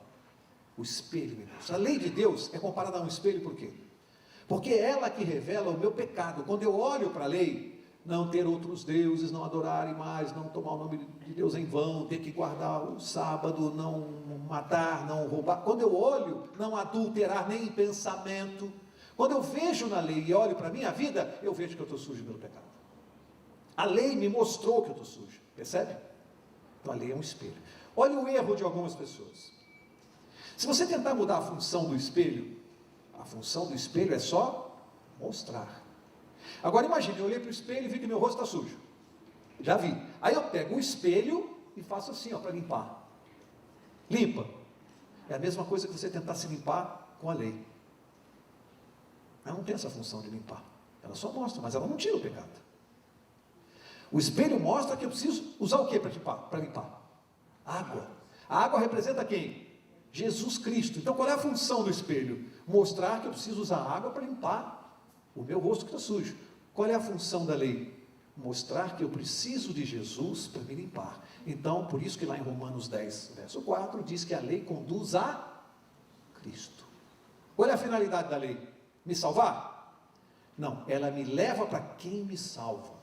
O espelho me mostra. A lei de Deus é comparada a um espelho por quê? Porque é ela que revela o meu pecado. Quando eu olho para a lei, não ter outros deuses, não adorarem mais, não tomar o nome de Deus em vão, ter que guardar o sábado, não matar, não roubar. Quando eu olho, não adulterar nem em pensamento. Quando eu vejo na lei e olho para a minha vida, eu vejo que eu estou sujo pelo pecado. A lei me mostrou que eu estou sujo, percebe? Então a lei é um espelho. Olha o erro de algumas pessoas. Se você tentar mudar a função do espelho, a função do espelho é só mostrar. Agora imagine, eu olhei para o espelho e vi que meu rosto está sujo. Já vi. Aí eu pego o espelho e faço assim, para limpar. Limpa. É a mesma coisa que você tentar se limpar com a lei. Ela não tem essa função de limpar. Ela só mostra, mas ela não tira o pecado. O espelho mostra que eu preciso usar o que para limpar? Água. A água representa quem? Jesus Cristo. Então qual é a função do espelho? Mostrar que eu preciso usar água para limpar o meu rosto que está sujo. Qual é a função da lei? Mostrar que eu preciso de Jesus para me limpar. Então, por isso que lá em Romanos 10, verso 4, diz que a lei conduz a Cristo. Qual é a finalidade da lei? Me salvar? Não, ela me leva para quem me salva.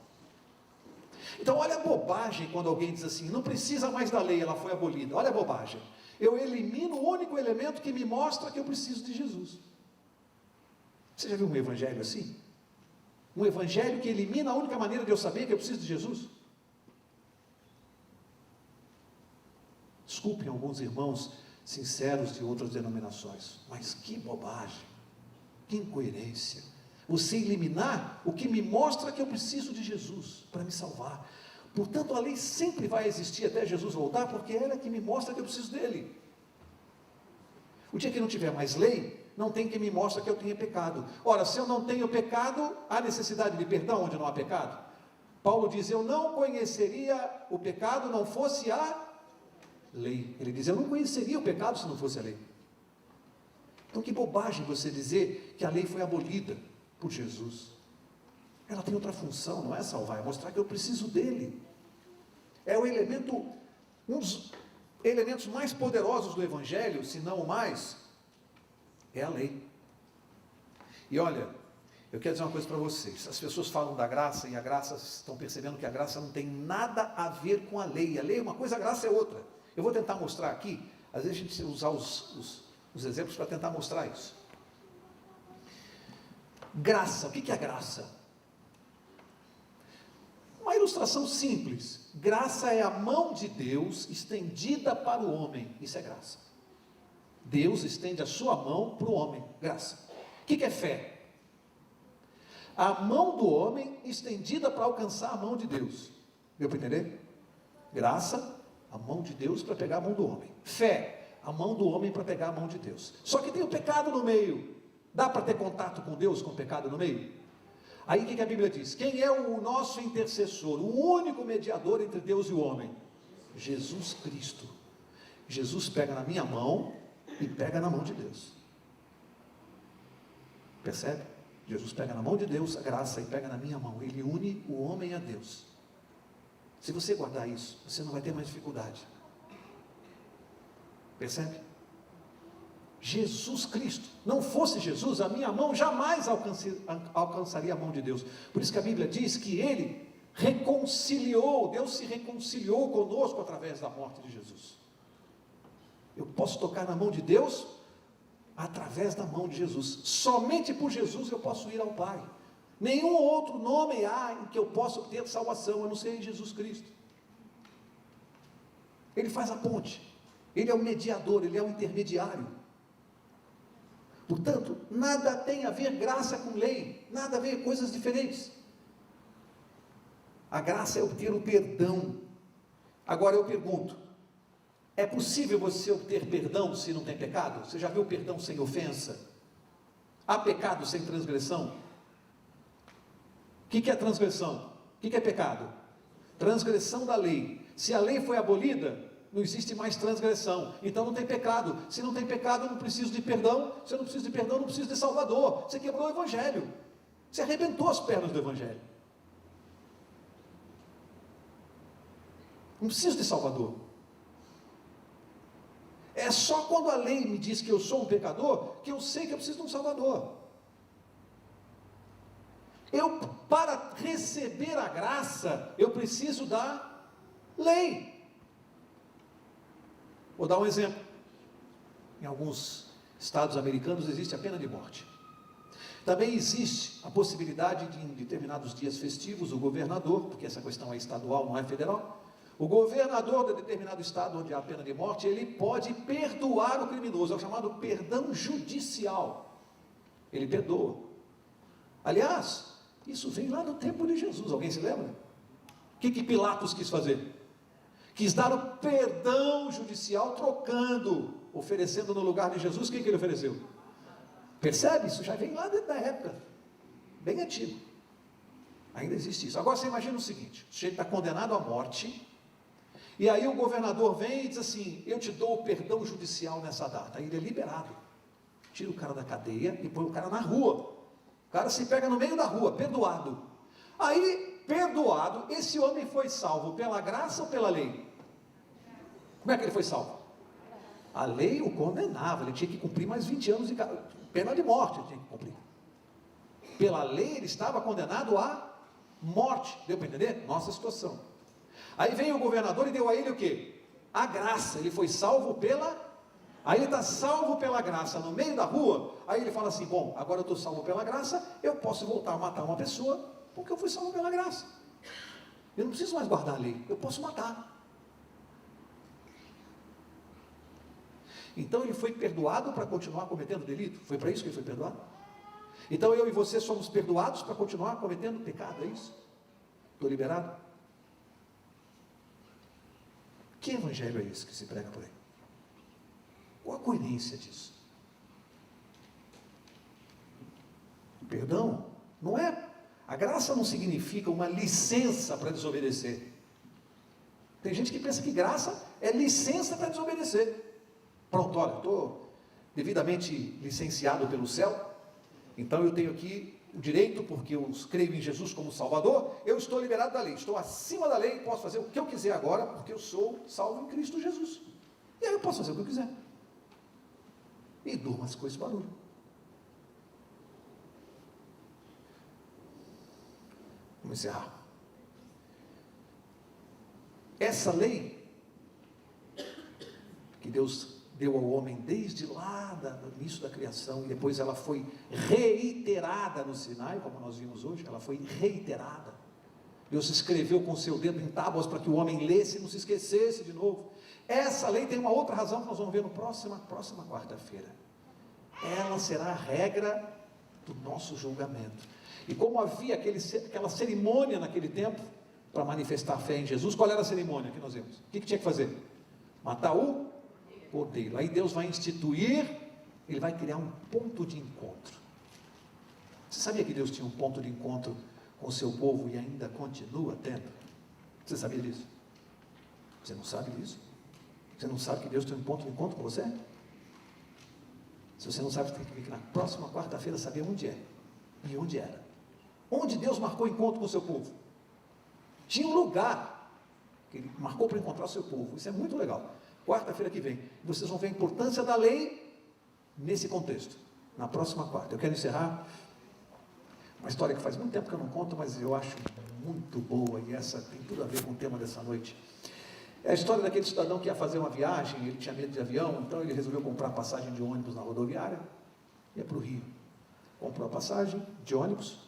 Então olha a bobagem quando alguém diz assim, não precisa mais da lei, ela foi abolida. Olha a bobagem. Eu elimino o único elemento que me mostra que eu preciso de Jesus. Você já viu um evangelho assim? Um evangelho que elimina a única maneira de eu saber que eu preciso de Jesus? Desculpem alguns irmãos sinceros de outras denominações, mas que bobagem, que incoerência. Você eliminar o que me mostra que eu preciso de Jesus para me salvar. Portanto, a lei sempre vai existir até Jesus voltar, porque ela é que me mostra que eu preciso dele. O dia que não tiver mais lei, não tem quem me mostre que eu tenha pecado. Ora, se eu não tenho pecado, há necessidade de perdão onde não há pecado? Paulo diz, eu não conheceria o pecado não fosse a lei. Ele diz, eu não conheceria o pecado se não fosse a lei. Então que bobagem você dizer que a lei foi abolida por Jesus. Ela tem outra função, não é salvar, é mostrar que eu preciso dele. É o elemento, um dos elementos mais poderosos do Evangelho, se não o mais, é a lei. E olha, eu quero dizer uma coisa para vocês, as pessoas falam da graça, e a graça, estão percebendo que a graça não tem nada a ver com a lei é uma coisa, a graça é outra. Eu vou tentar mostrar aqui, às vezes a gente usar os exemplos para tentar mostrar isso. Graça, o que é a graça? Uma ilustração simples, graça é a mão de Deus estendida para o homem, isso é graça. Deus estende a sua mão para o homem, graça. O que é fé? A mão do homem estendida para alcançar a mão de Deus. Deu para entender? Graça, a mão de Deus para pegar a mão do homem. Fé, a mão do homem para pegar a mão de Deus. Só que tem o pecado no meio. Dá para ter contato com Deus com o pecado no meio? Aí o que a Bíblia diz? Quem é o nosso intercessor? O único mediador entre Deus e o homem? Jesus Cristo. Jesus pega na minha mão e pega na mão de Deus. Percebe? Jesus pega na mão de Deus a graça e pega na minha mão. Ele une o homem a Deus. Se você guardar isso, você não vai ter mais dificuldade. Percebe? Jesus Cristo. Não fosse Jesus, a minha mão jamais alcançaria a mão de Deus. Por isso que a Bíblia diz que Ele reconciliou, Deus se reconciliou conosco através da morte de Jesus. Eu posso tocar na mão de Deus através da mão de Jesus. Somente por Jesus eu posso ir ao Pai. Nenhum outro nome há em que eu possa obter salvação, a não ser em Jesus Cristo. Ele faz a ponte. Ele é o mediador, ele é o intermediário. Portanto, nada tem a ver graça com lei, nada a ver coisas diferentes. A graça é obter o perdão. Agora eu pergunto, é possível você obter perdão se não tem pecado? Você já viu perdão sem ofensa? Há pecado sem transgressão? O que é transgressão? O que é pecado? Transgressão da lei. Se a lei foi abolida, não existe mais transgressão, então não tem pecado. Se não tem pecado, eu não preciso de perdão. Se eu não preciso de perdão, eu não preciso de Salvador. Você quebrou o Evangelho, você arrebentou as pernas do Evangelho. Não preciso de Salvador. É só quando a lei me diz que eu sou um pecador, que eu sei que eu preciso de um Salvador. Para receber a graça, eu preciso da lei. Vou dar um exemplo. Em alguns estados americanos existe a pena de morte. Também existe a possibilidade de, em determinados dias festivos, o governador, porque essa questão é estadual, não é federal, o governador de determinado estado onde há a pena de morte, ele pode perdoar o criminoso, é o chamado perdão judicial. Ele perdoa. Aliás, isso vem lá no tempo de Jesus, alguém se lembra? O que Pilatos quis fazer? Quis dar o perdão judicial trocando, oferecendo no lugar de Jesus, quem que ele ofereceu? Percebe? Isso já vem lá dentro da época, bem antigo. Ainda existe isso. Agora você imagina o seguinte, o sujeito está condenado à morte, e aí o governador vem e diz assim, eu te dou o perdão judicial nessa data. Aí ele é liberado. Tira o cara da cadeia e põe o cara na rua. O cara se pega no meio da rua, perdoado. Aí, perdoado, esse homem foi salvo pela graça ou pela lei? Como é que ele foi salvo? A lei o condenava, ele tinha que cumprir mais 20 anos de pena de morte, ele tinha que cumprir. Pela lei ele estava condenado à morte, deu para entender? Nossa situação. Aí veio o governador e deu a ele o quê? A graça, ele foi salvo pela... Aí ele está salvo pela graça no meio da rua, aí ele fala assim, bom, agora eu estou salvo pela graça, eu posso voltar a matar uma pessoa, porque eu fui salvo pela graça. Eu não preciso mais guardar a lei, eu posso matar. Então ele foi perdoado para continuar cometendo delito? Foi para isso que ele foi perdoado? Então eu e você somos perdoados para continuar cometendo pecado, é isso? Estou liberado? Que evangelho é esse que se prega por aí? Qual a coerência disso? Perdão não é A graça não significa uma licença para desobedecer. Tem gente que pensa que graça é licença para desobedecer. Pronto, olha, estou devidamente licenciado pelo céu, então eu tenho aqui o direito, porque eu creio em Jesus como Salvador, eu estou liberado da lei, estou acima da lei, posso fazer o que eu quiser agora, porque eu sou salvo em Cristo Jesus. E aí eu posso fazer o que eu quiser. E durma com esse barulho. Vamos encerrar. Essa lei que Deus deu ao homem desde lá do início da criação, e depois ela foi reiterada no Sinai, como nós vimos hoje, ela foi reiterada. Deus escreveu com seu dedo em tábuas para que o homem lesse e não se esquecesse de novo. Essa lei tem uma outra razão que nós vamos ver na próxima quarta-feira. Ela será a regra do nosso julgamento. E como havia aquela cerimônia naquele tempo, para manifestar a fé em Jesus, qual era a cerimônia que nós vimos? O que tinha que fazer? Matar o cordeiro. Aí Deus vai instituir, Ele vai criar um ponto de encontro. Você sabia que Deus tinha um ponto de encontro com o seu povo e ainda continua tendo? Você sabia disso? Você não sabe disso? Você não sabe que Deus tem um ponto de encontro com você? Se você não sabe, você tem que vir na próxima quarta-feira saber onde é e onde era. Onde Deus marcou encontro com o seu povo. Tinha um lugar que Ele marcou para encontrar o seu povo. Isso é muito legal. Quarta-feira que vem, vocês vão ver a importância da lei nesse contexto, na próxima quarta. Eu quero encerrar uma história que faz muito tempo que eu não conto, mas eu acho muito boa, e essa tem tudo a ver com o tema dessa noite. É a história daquele cidadão que ia fazer uma viagem, ele tinha medo de avião, então ele resolveu comprar passagem de ônibus na rodoviária, ia para o Rio. Comprou a passagem de ônibus.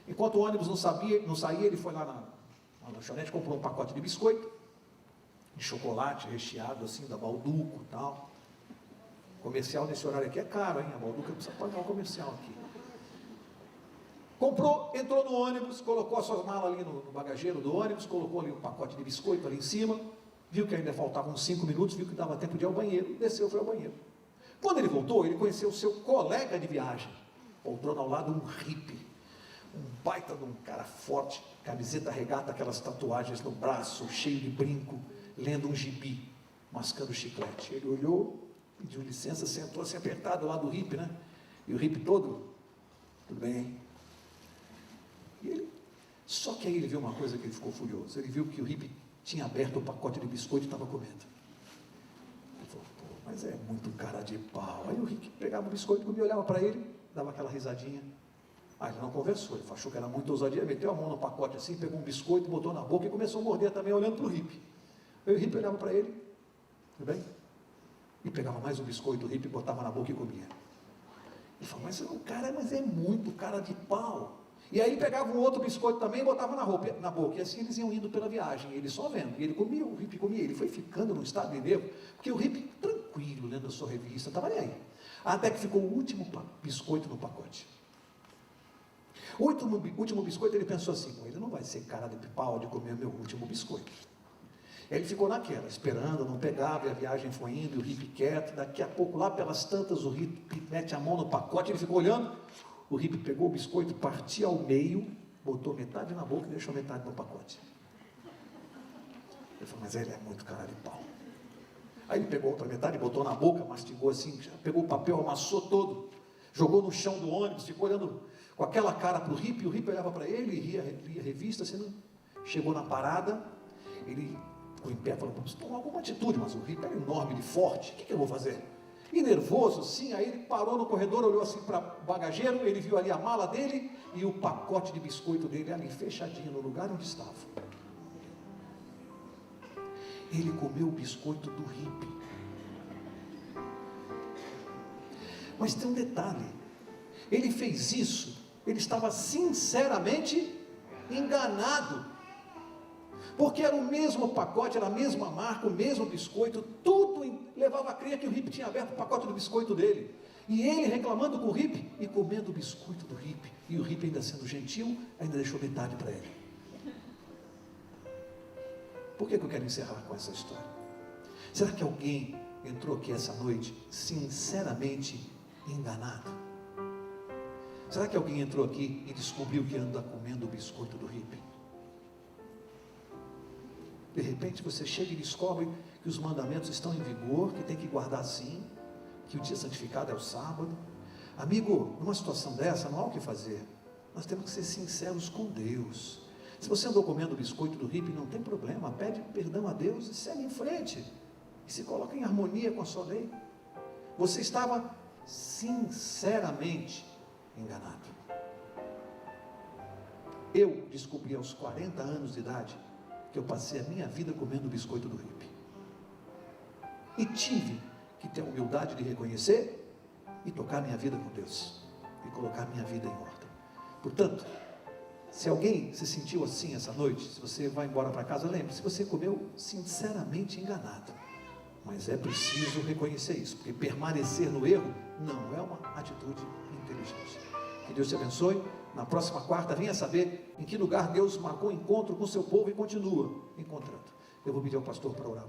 Enquanto o ônibus não saía, ele foi lá na lanchonete, comprou um pacote de biscoito, de chocolate recheado assim, da Balduco e tal. Comercial nesse horário aqui é caro, hein? A Balduco precisa pagar o comercial aqui. Comprou, entrou no ônibus, colocou as suas malas ali no bagageiro do ônibus, colocou ali um pacote de biscoito ali em cima, viu que ainda faltavam uns 5 minutos, viu que dava tempo de ir ao banheiro, desceu e foi ao banheiro. Quando ele voltou, ele conheceu o seu colega de viagem, poltrona ao lado, um hippie, um baita de um cara forte, camiseta regata, aquelas tatuagens no braço, cheio de brinco, lendo um gibi, mascando chiclete. Ele olhou, pediu licença, sentou assim apertado lá do hippie, né? E o hippie todo, tudo bem? Só que aí ele viu uma coisa que ele ficou furioso. Ele viu que o hippie tinha aberto o pacote de biscoito e estava comendo. Ele falou, pô, mas é muito cara de pau. Aí o hippie pegava o biscoito, comia, olhava para ele, dava aquela risadinha. Aí ele não conversou, ele achou que era muita ousadia, meteu a mão no pacote assim, pegou um biscoito, botou na boca e começou a morder também, olhando para o hippie. Aí o hippie olhava para ele, tudo bem? E pegava mais um biscoito do hippie, botava na boca e comia. Ele falou, mas o cara, mas é muito cara de pau. E aí pegava um outro biscoito também e botava na boca. E assim eles iam indo pela viagem, ele só vendo. E ele comia, o hippie comia. Ele foi ficando num estado de nervo, porque o hippie, tranquilo, lendo a sua revista, estava nem aí. Até que ficou o último biscoito no pacote. O último biscoito, ele pensou assim, ele não vai ser cara de pau de comer meu último biscoito. Ele ficou naquela, esperando, não pegava, e a viagem foi indo, e o hippie quieto. Daqui a pouco, lá pelas tantas, o hippie mete a mão no pacote, ele ficou olhando. O hippie pegou o biscoito, partia ao meio, botou metade na boca e deixou metade no pacote. Ele falou, mas ele é muito cara de pau. Aí ele pegou outra metade, botou na boca, mastigou assim, pegou o papel, amassou todo, jogou no chão do ônibus, ficou olhando com aquela cara para o hippie olhava para ele, lia a revista, assim, chegou na parada, ele ficou em pé, falou, vamos tomar alguma atitude, mas o hippie era enorme, de forte, o que eu vou fazer? E nervoso, sim, aí ele parou no corredor, olhou assim para o bagageiro, ele viu ali a mala dele e o pacote de biscoito dele ali, fechadinho no lugar onde estava. Ele comeu o biscoito do hippie. Mas tem um detalhe, ele fez isso, ele estava sinceramente enganado. Porque era o mesmo pacote, era a mesma marca, o mesmo biscoito, tudo levava a crer que o hippie tinha aberto o pacote do biscoito dele. E ele reclamando com o hippie e comendo o biscoito do hippie. E o hippie, ainda sendo gentil, ainda deixou metade para ele. Por que eu quero encerrar com essa história? Será que alguém entrou aqui essa noite sinceramente enganado? Será que alguém entrou aqui e descobriu que anda comendo o biscoito do hippie? De repente você chega e descobre que os mandamentos estão em vigor, que tem que guardar sim, que o dia santificado é o sábado. Amigo, numa situação dessa não há o que fazer. Nós temos que ser sinceros com Deus. Se você andou comendo o biscoito do hippie, não tem problema, pede perdão a Deus e segue em frente. E se coloca em harmonia com a sua lei. Você estava sinceramente enganado. Eu descobri aos 40 anos de idade que eu passei a minha vida comendo o biscoito do hippie. E tive que ter a humildade de reconhecer e tocar minha vida com Deus. E colocar minha vida em ordem. Portanto, se alguém se sentiu assim essa noite, se você vai embora para casa, lembre-se, você comeu sinceramente enganado. Mas é preciso reconhecer isso, porque permanecer no erro não é uma atitude inteligente. Que Deus te abençoe. Na próxima quarta, venha saber em que lugar Deus marcou encontro com o seu povo e continua encontrando. Eu vou pedir ao pastor para orar.